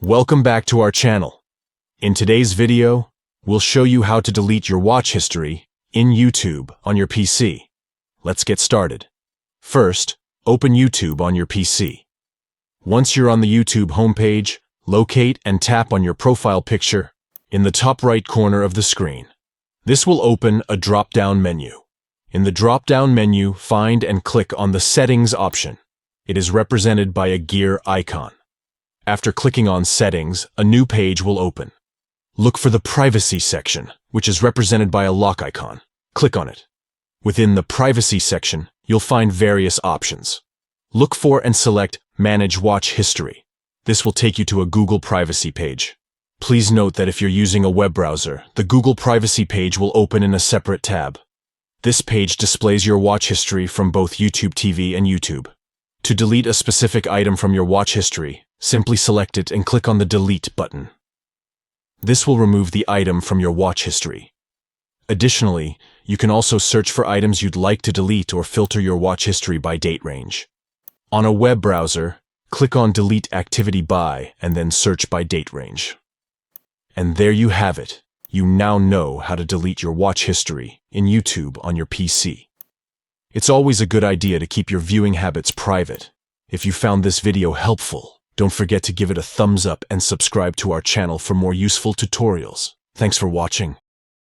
Welcome back to our channel. In today's video, we'll show you how to delete your watch history in YouTube on your PC. Let's get started. First, open YouTube on your PC. Once you're on the YouTube homepage, locate and tap on your profile picture in the top right corner of the screen. This will open a drop-down menu. In the drop-down menu, find and click on the Settings option. It is represented by a gear icon. After clicking on Settings, a new page will open. Look for the Privacy section, which is represented by a lock icon. Click on it. Within the Privacy section, you'll find various options. Look for and select Manage Watch History. This will take you to a Google Privacy page. Please note that if you're using a web browser, the Google Privacy page will open in a separate tab. This page displays your watch history from both YouTube TV and YouTube. To delete a specific item from your watch history, simply select it and click on the Delete button. This will remove the item from your watch history. Additionally, you can also search for items you'd like to delete or filter your watch history by date range. On a web browser, click on Delete Activity By and then search by date range. And there you have it. You now know how to delete your watch history in YouTube on your PC. It's always a good idea to keep your viewing habits private. If you found this video helpful, don't forget to give it a thumbs up and subscribe to our channel for more useful tutorials. Thanks for watching.